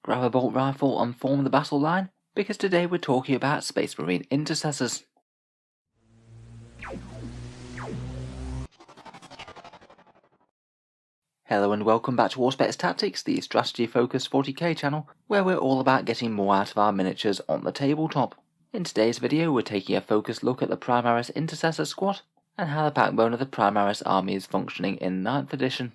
grab a bolt rifle and form the battle line, because today we're talking about Space Marine Intercessors. Hello and welcome back to Auspex Tactics, the strategy-focused 40k channel, where we're all about getting more out of our miniatures on the tabletop. In today's video we're taking a focused look at the Primaris Intercessor squad, and how the backbone of the Primaris army is functioning in 9th edition.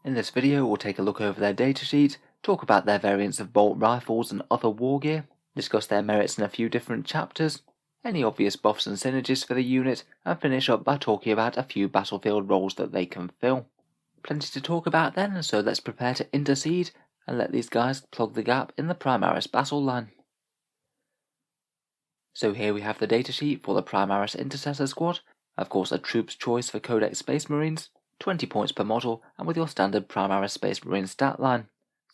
In this video we'll take a look over their datasheet, talk about their variants of bolt rifles and other war gear, discuss their merits in a few different chapters, any obvious buffs and synergies for the unit, and finish up by talking about a few battlefield roles that they can fill. Plenty to talk about then, so let's prepare to intercede and let these guys plug the gap in the Primaris battle line. So here we have the datasheet for the Primaris Intercessor squad, of course a troops choice for Codex Space Marines, 20 points per model and with your standard Primaris Space Marine stat line,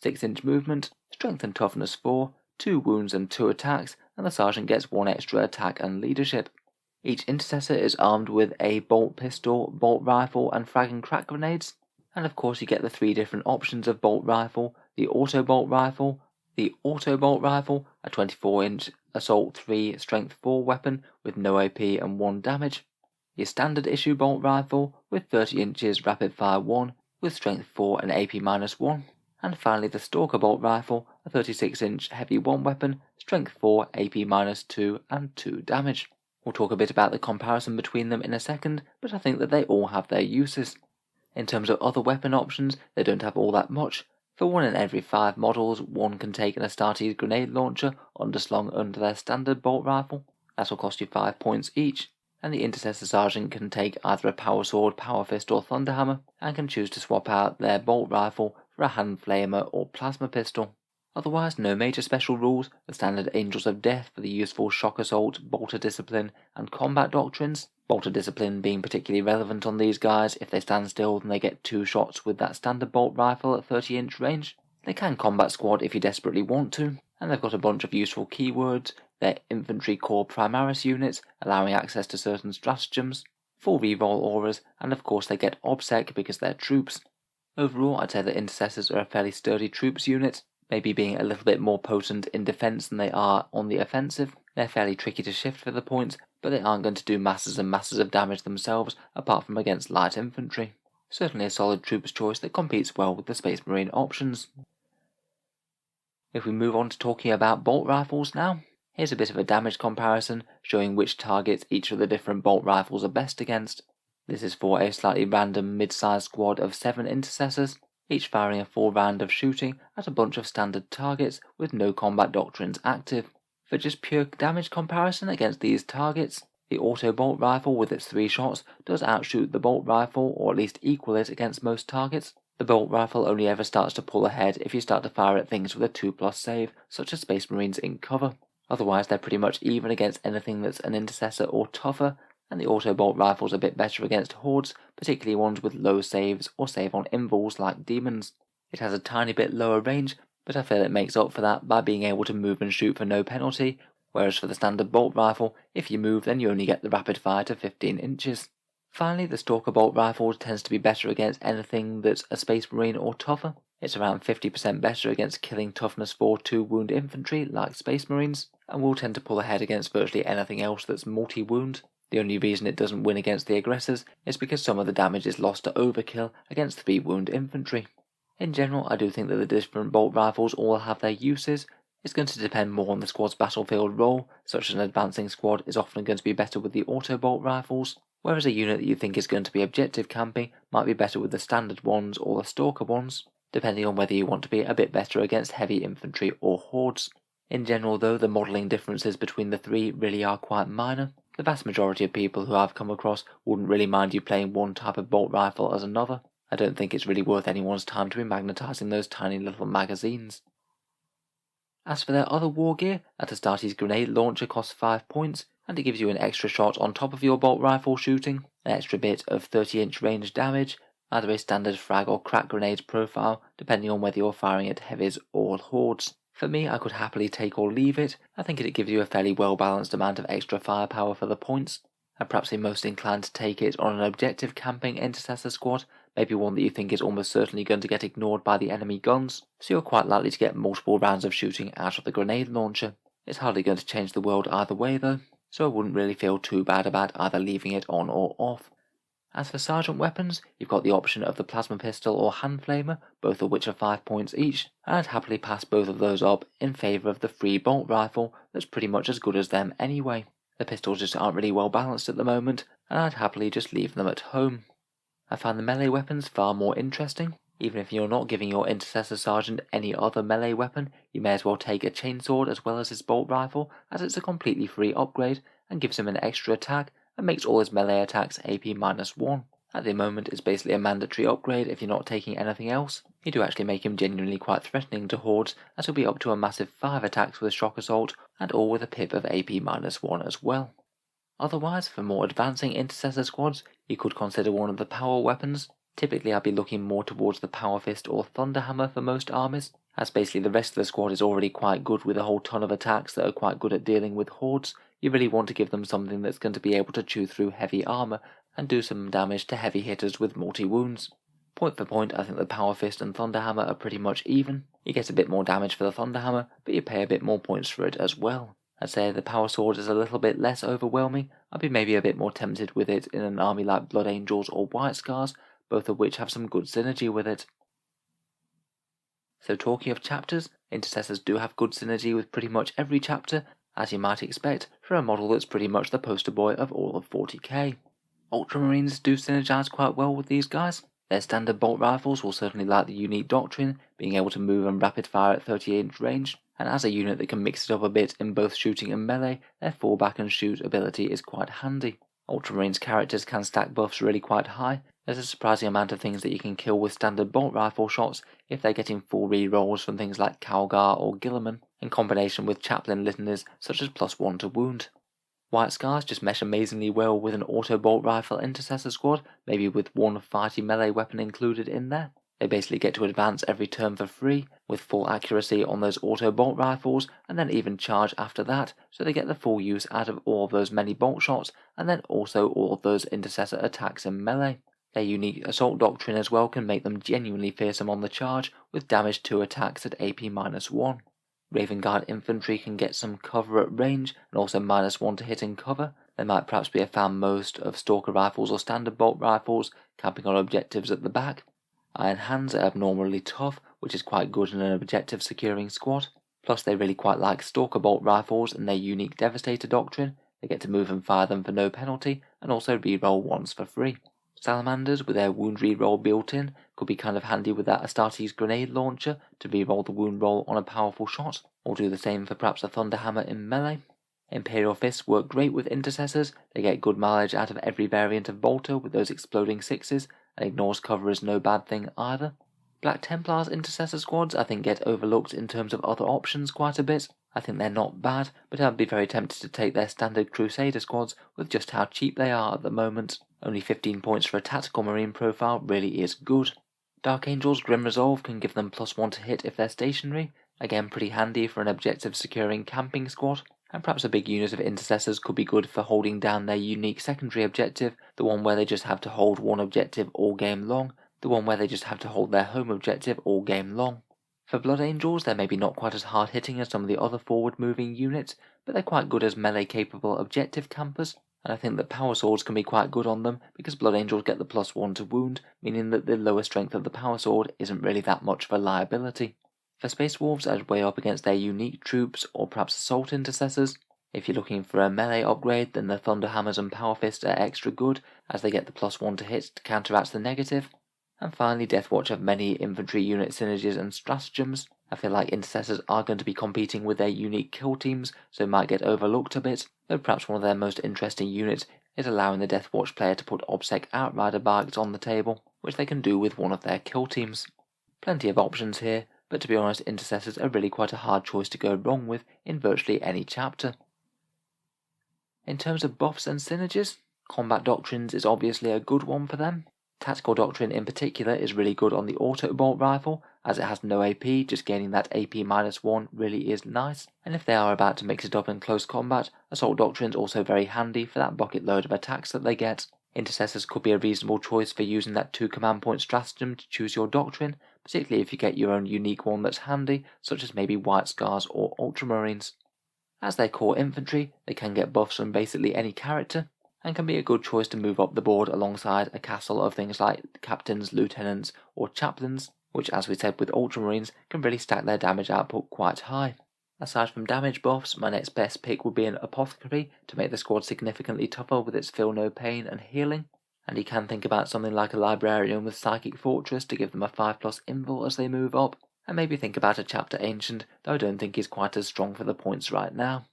6-inch movement, strength and toughness 4, 2 wounds and 2 attacks, and the sergeant gets 1 extra attack and leadership. Each intercessor is armed with a bolt pistol, bolt rifle and frag and crack grenades. And of course you get the 3 different options of bolt rifle, the auto bolt rifle, a 24-inch assault 3 strength 4 weapon with no AP and 1 damage, your standard issue bolt rifle with 30 inches rapid fire 1 with strength 4 and AP -1, and finally the stalker bolt rifle, a 36-inch heavy 1 weapon, strength 4, AP -2 and 2 damage. We'll talk a bit about the comparison between them in a second, but I think that they all have their uses. In terms of other weapon options, they don't have all that much. For 1 in every 5 models, one can take an Astartes grenade launcher underslung under their standard bolt rifle. That will cost you 5 points each, and the Intercessor Sergeant can take either a power sword, power fist or thunderhammer, and can choose to swap out their bolt rifle for a hand flamer or plasma pistol. Otherwise, no major special rules, the standard Angels of Death for the useful shock assault, bolter discipline, and combat doctrines. Bolter discipline being particularly relevant on these guys. If they stand still then they get 2 shots with that standard bolt rifle at 30-inch range. They can combat squad if you desperately want to, and they've got a bunch of useful keywords, their infantry core Primaris units, allowing access to certain stratagems, full reroll auras, and of course they get OBSEC because they're troops. Overall, I'd say that Intercessors are a fairly sturdy troops unit, maybe being a little bit more potent in defense than they are on the offensive. They're fairly tricky to shift for the points, but they aren't going to do masses and masses of damage themselves, apart from against light infantry. Certainly a solid troops choice that competes well with the Space Marine options. If we move on to talking about bolt rifles now, here's a bit of a damage comparison, showing which targets each of the different bolt rifles are best against. This is for a slightly random mid-sized squad of 7 intercessors, each firing a full round of shooting at a bunch of standard targets with no combat doctrines active. For just pure damage comparison against these targets, the auto bolt rifle with its 3 shots does outshoot the bolt rifle, or at least equal it against most targets. The bolt rifle only ever starts to pull ahead if you start to fire at things with a 2+ save, such as Space Marines in cover. Otherwise they're pretty much even against anything that's an intercessor or tougher, and the auto bolt rifle's a bit better against hordes, particularly ones with low saves or save on invuls like demons. It has a tiny bit lower range, but I feel it makes up for that by being able to move and shoot for no penalty, whereas for the standard bolt rifle, if you move then you only get the rapid fire to 15 inches. Finally, the stalker bolt rifle tends to be better against anything that's a Space Marine or tougher. It's around 50% better against killing toughness 4 2 wound infantry like Space Marines, and will tend to pull ahead against virtually anything else that's multi-wound. The only reason it doesn't win against the aggressors is because some of the damage is lost to overkill against 3 wound infantry. In general, I do think that the different bolt rifles all have their uses. It's going to depend more on the squad's battlefield role, such as an advancing squad is often going to be better with the auto bolt rifles, whereas a unit that you think is going to be objective camping might be better with the standard ones or the stalker ones, depending on whether you want to be a bit better against heavy infantry or hordes. In general though, the modelling differences between the 3 really are quite minor. The vast majority of people who I've come across wouldn't really mind you playing one type of bolt rifle as another. I don't think it's really worth anyone's time to be magnetising those tiny little magazines. As for their other war gear, a Astartes grenade launcher costs 5 points, and it gives you an extra shot on top of your bolt rifle shooting, an extra bit of 30-inch range damage, either a standard frag or crack grenade profile, depending on whether you're firing at heavies or hordes. For me, I could happily take or leave it. I think it gives you a fairly well-balanced amount of extra firepower for the points. I'm perhaps most inclined to take it on an objective camping intercessor squad, maybe one that you think is almost certainly going to get ignored by the enemy guns, so you're quite likely to get multiple rounds of shooting out of the grenade launcher. It's hardly going to change the world either way though, so I wouldn't really feel too bad about either leaving it on or off. As for sergeant weapons, you've got the option of the plasma pistol or hand flamer, both of which are 5 points each, and I'd happily pass both of those up in favour of the free bolt rifle that's pretty much as good as them anyway. The pistols just aren't really well balanced at the moment, and I'd happily just leave them at home. I find the melee weapons far more interesting. Even if you're not giving your Intercessor Sergeant any other melee weapon, you may as well take a chainsword as well as his bolt rifle, as it's a completely free upgrade and gives him an extra attack and makes all his melee attacks AP-1. At the moment it's basically a mandatory upgrade if you're not taking anything else. You do actually make him genuinely quite threatening to hordes, as he'll be up to a massive 5 attacks with shock assault, and all with a pip of AP-1 as well. Otherwise, for more advancing Intercessor squads, you could consider one of the power weapons. Typically I'd be looking more towards the Power Fist or Thunderhammer for most armies, as basically the rest of the squad is already quite good with a whole ton of attacks that are quite good at dealing with hordes. You really want to give them something that's going to be able to chew through heavy armour and do some damage to heavy hitters with multi-wounds. Point for point, I think the Power Fist and Thunderhammer are pretty much even. You get a bit more damage for the Thunderhammer, but you pay a bit more points for it as well. I'd say the Power Sword is a little bit less overwhelming. I'd be maybe a bit more tempted with it in an army like Blood Angels or White Scars, both of which have some good synergy with it. So talking of chapters, Intercessors do have good synergy with pretty much every chapter, as you might expect for a model that's pretty much the poster boy of all of 40k. Ultramarines do synergize quite well with these guys. Their standard bolt rifles will certainly like the unique doctrine, being able to move and rapid fire at 38-inch range, and as a unit that can mix it up a bit in both shooting and melee, their fallback and shoot ability is quite handy. Ultramarines characters can stack buffs really quite high. There's a surprising amount of things that you can kill with standard bolt rifle shots if they're getting full re-rolls from things like Calgar or Gilliman, in combination with chaplain litanies such as +1 to wound. White Scars just mesh amazingly well with an auto bolt rifle Intercessor squad, maybe with one fighty melee weapon included in there. They basically get to advance every turn for free, with full accuracy on those auto bolt rifles, and then even charge after that, so they get the full use out of all of those many bolt shots, and then also all of those Intercessor attacks in melee. Their unique assault doctrine as well can make them genuinely fearsome on the charge, with damage 2 attacks at AP-1. Raven Guard infantry can get some cover at range, and also -1 to hit and cover. They might perhaps be a fan most of Stalker rifles or standard bolt rifles, camping on objectives at the back. Iron Hands are abnormally tough, which is quite good in an objective securing squad. Plus they really quite like Stalker bolt rifles and their unique Devastator doctrine. They get to move and fire them for no penalty, and also reroll once for free. Salamanders, with their wound reroll built in, could be kind of handy with that Astartes grenade launcher to reroll the wound roll on a powerful shot, or do the same for perhaps a Thunderhammer in melee. Imperial Fists work great with Intercessors. They get good mileage out of every variant of bolter with those exploding 6s, and ignores cover is no bad thing either. Black Templars Intercessor squads I think get overlooked in terms of other options quite a bit. I think they're not bad, but I'd be very tempted to take their standard Crusader squads with just how cheap they are at the moment. Only 15 points for a tactical marine profile really is good. Dark Angels Grim Resolve can give them +1 to hit if they're stationary, again pretty handy for an objective securing camping squad, and perhaps a big unit of Intercessors could be good for holding down their unique secondary objective, the one where they just have to hold one objective all game long, the one where they just have to hold their home objective all game long. For Blood Angels, they're maybe not quite as hard hitting as some of the other forward moving units, but they're quite good as melee capable objective campers, and I think that Power Swords can be quite good on them because Blood Angels get the +1 to wound, meaning that the lower strength of the Power Sword isn't really that much of a liability. For Space Wolves, I'd weigh up against their unique troops or perhaps Assault Intercessors. If you're looking for a melee upgrade, then the Thunderhammers and Power Fists are extra good, as they get the +1 to hit to counteract the negative. And finally, Deathwatch have many infantry unit synergies and stratagems. I feel like Intercessors are going to be competing with their unique kill teams, so might get overlooked a bit, though perhaps one of their most interesting units is allowing the Deathwatch player to put OBSEC Outrider barks on the table, which they can do with one of their kill teams. Plenty of options here, but to be honest, Intercessors are really quite a hard choice to go wrong with in virtually any chapter. In terms of buffs and synergies, Combat Doctrines is obviously a good one for them. Tactical Doctrine in particular is really good on the Auto Bolt Rifle, as it has no AP, just gaining that AP-1 really is nice, and if they are about to mix it up in close combat, Assault Doctrine is also very handy for that bucket load of attacks that they get. Intercessors could be a reasonable choice for using that 2 command point stratagem to choose your doctrine, particularly if you get your own unique one that's handy, such as maybe White Scars or Ultramarines. As their core infantry, they can get buffs from basically any character, and can be a good choice to move up the board alongside a castle of things like captains, lieutenants, or chaplains, which, as we said with Ultramarines, can really stack their damage output quite high. Aside from damage buffs, my next best pick would be an Apothecary to make the squad significantly tougher with its Feel No Pain and healing, and you can think about something like a Librarian with Psychic Fortress to give them a 5+ invul as they move up, and maybe think about a Chapter Ancient, though I don't think he's quite as strong for the points right now.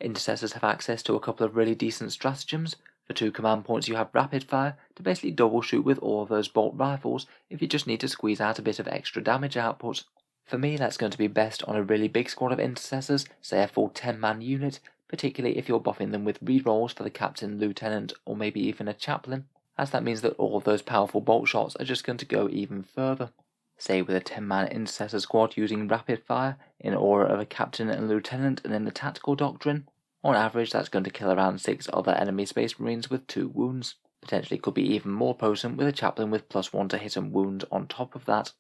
Intercessors have access to a couple of really decent stratagems. For 2 command points you have Rapid Fire to basically double shoot with all of those bolt rifles if you just need to squeeze out a bit of extra damage output. For me, that's going to be best on a really big squad of Intercessors, say a full 10-man unit, particularly if you're buffing them with rerolls for the Captain, Lieutenant, or maybe even a Chaplain, as that means that all of those powerful bolt shots are just going to go even further. Say with a 10-man Intercessor squad using Rapid Fire, in aura of a Captain and Lieutenant and in the Tactical Doctrine, on average that's going to kill around 6 other enemy Space Marines with 2 wounds. Potentially could be even more potent with a Chaplain with +1 to hit and wound on top of that.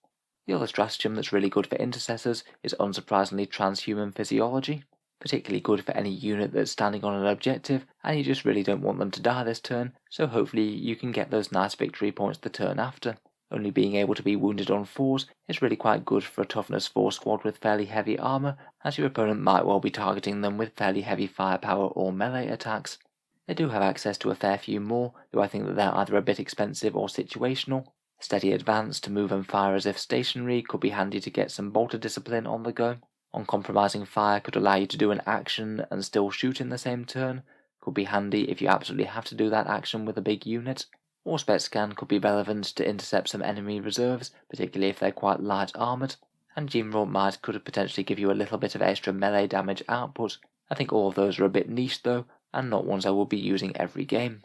The other stratagem that's really good for Intercessors is unsurprisingly Transhuman Physiology, particularly good for any unit that's standing on an objective and you just really don't want them to die this turn, so hopefully you can get those nice victory points the turn after. Only being able to be wounded on 4s is really quite good for a toughness 4 squad with fairly heavy armour, as your opponent might well be targeting them with fairly heavy firepower or melee attacks. They do have access to a fair few more, though I think that they're either a bit expensive or situational. Steady Advance to move and fire as if stationary could be handy to get some bolter discipline on the go. Uncompromising Fire could allow you to do an action and still shoot in the same turn, could be handy if you absolutely have to do that action with a big unit. Auspex Scan could be relevant to intercept some enemy reserves, particularly if they're quite light armoured, and Gene-Wrought Might could potentially give you a little bit of extra melee damage output. I think all of those are a bit niche though, and not ones I will be using every game.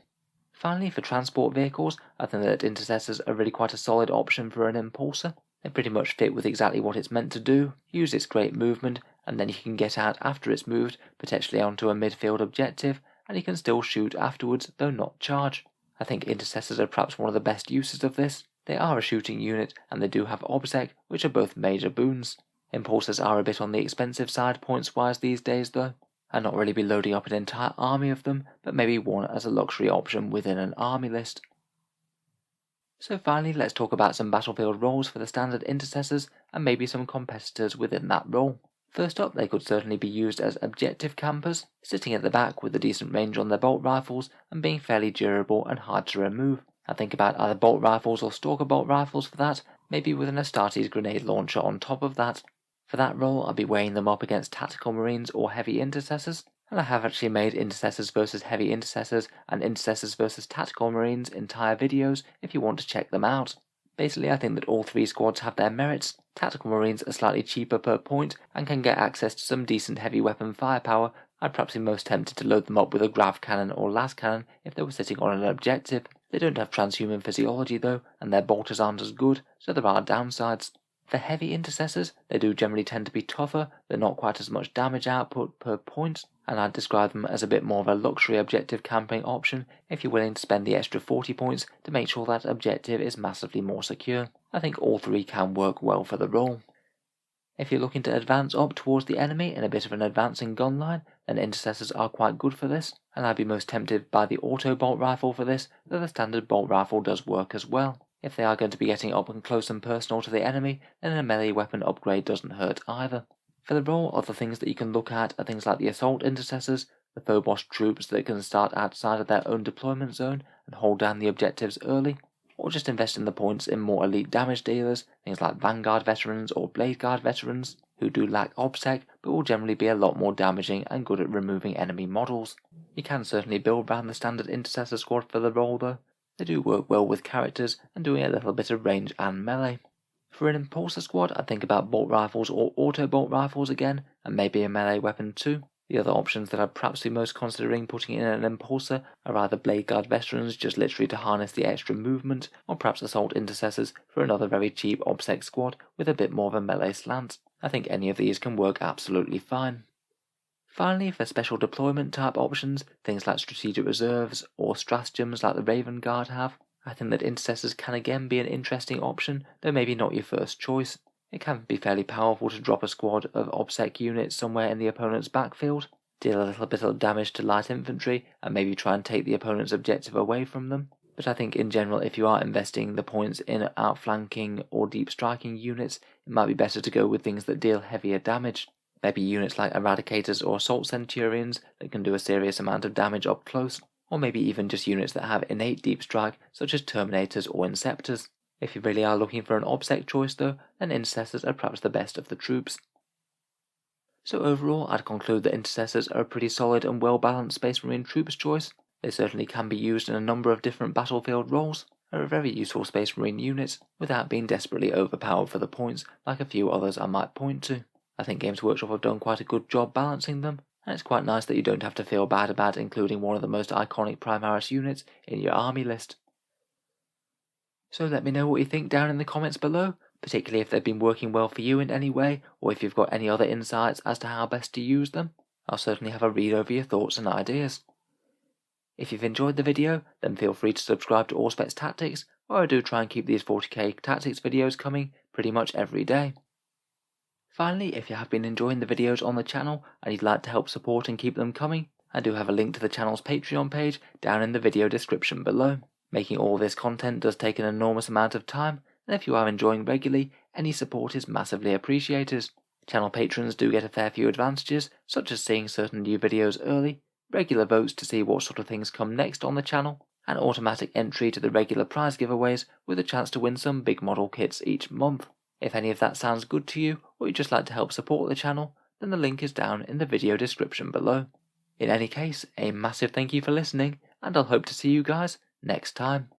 Finally, for transport vehicles, I think that Intercessors are really quite a solid option for an Impulsor. They pretty much fit with exactly what it's meant to do, use its great movement, and then you can get out after it's moved, potentially onto a midfield objective, and you can still shoot afterwards, though not charge. I think Intercessors are perhaps one of the best uses of this. They are a shooting unit, and they do have Obsec, which are both major boons. Impulsors are a bit on the expensive side points-wise these days though. I'd not really be loading up an entire army of them, but maybe one as a luxury option within an army list. So finally, let's talk about some battlefield roles for the standard Intercessors, and maybe some competitors within that role. First up, they could certainly be used as objective campers, sitting at the back with a decent range on their bolt rifles, and being fairly durable and hard to remove. I think about either bolt rifles or stalker bolt rifles for that, maybe with an Astartes grenade launcher on top of that. For that role, I'll be weighing them up against Tactical Marines or Heavy Intercessors, and I have actually made Intercessors versus Heavy Intercessors and Intercessors versus Tactical Marines entire videos if you want to check them out. Basically, I think that all 3 squads have their merits. Tactical Marines are slightly cheaper per point and can get access to some decent heavy weapon firepower. I'd perhaps be most tempted to load them up with a grav cannon or las cannon if they were sitting on an objective. They don't have transhuman physiology though, and their bolters aren't as good, so there are downsides. For Heavy Intercessors, they do generally tend to be tougher, they're not quite as much damage output per point, and I'd describe them as a bit more of a luxury objective camping option if you're willing to spend the extra 40 points to make sure that objective is massively more secure. I think all 3 can work well for the role. If you're looking to advance up towards the enemy in a bit of an advancing gun line, then Intercessors are quite good for this, and I'd be most tempted by the auto bolt rifle for this, though the standard bolt rifle does work as well. If they are going to be getting up and close and personal to the enemy, then a melee weapon upgrade doesn't hurt either. For the role, other things that you can look at are things like the Assault Intercessors, the Phobos troops that can start outside of their own deployment zone and hold down the objectives early, or just invest in the points in more elite damage dealers, things like Vanguard Veterans or Blade Guard Veterans, who do lack OBSEC but will generally be a lot more damaging and good at removing enemy models. You can certainly build around the standard Intercessor squad for the role though. They do work well with characters and doing a little bit of range and melee. For an Impulsor squad, I'd think about bolt rifles or auto bolt rifles again, and maybe a melee weapon too. The other options that I'd perhaps be most considering putting in an Impulsor are either Blade Guard Veterans, just literally to harness the extra movement, or perhaps Assault Intercessors for another very cheap OBSEC squad with a bit more of a melee slant. I think any of these can work absolutely fine. Finally, for special deployment type options, things like strategic reserves or stratagems like the Raven Guard have, I think that Intercessors can again be an interesting option, though maybe not your first choice. It can be fairly powerful to drop a squad of OBSEC units somewhere in the opponent's backfield, deal a little bit of damage to light infantry, and maybe try and take the opponent's objective away from them. But I think in general, if you are investing the points in outflanking or deep striking units, it might be better to go with things that deal heavier damage. Maybe units like Eradicators or Assault Centurions that can do a serious amount of damage up close, or maybe even just units that have innate deep strike such as Terminators or Inceptors. If you really are looking for an OBSEC choice though, then Intercessors are perhaps the best of the troops. So overall, I'd conclude that Intercessors are a pretty solid and well balanced Space Marine troops choice. They certainly can be used in a number of different battlefield roles, are a very useful Space Marine units without being desperately overpowered for the points like a few others I might point to. I think Games Workshop have done quite a good job balancing them, and it's quite nice that you don't have to feel bad about including one of the most iconic Primaris units in your army list. So let me know what you think down in the comments below, particularly if they've been working well for you in any way, or if you've got any other insights as to how best to use them. I'll certainly have a read over your thoughts and ideas. If you've enjoyed the video, then feel free to subscribe to Auspex Tactics, where I do try and keep these 40k tactics videos coming pretty much every day. Finally, if you have been enjoying the videos on the channel and you'd like to help support and keep them coming, I do have a link to the channel's Patreon page down in the video description below. Making all this content does take an enormous amount of time, and if you are enjoying regularly, any support is massively appreciated. Channel patrons do get a fair few advantages, such as seeing certain new videos early, regular votes to see what sort of things come next on the channel, and automatic entry to the regular prize giveaways with a chance to win some big model kits each month. If any of that sounds good to you, or you'd just like to help support the channel, then the link is down in the video description below. In any case, a massive thank you for listening, and I'll hope to see you guys next time.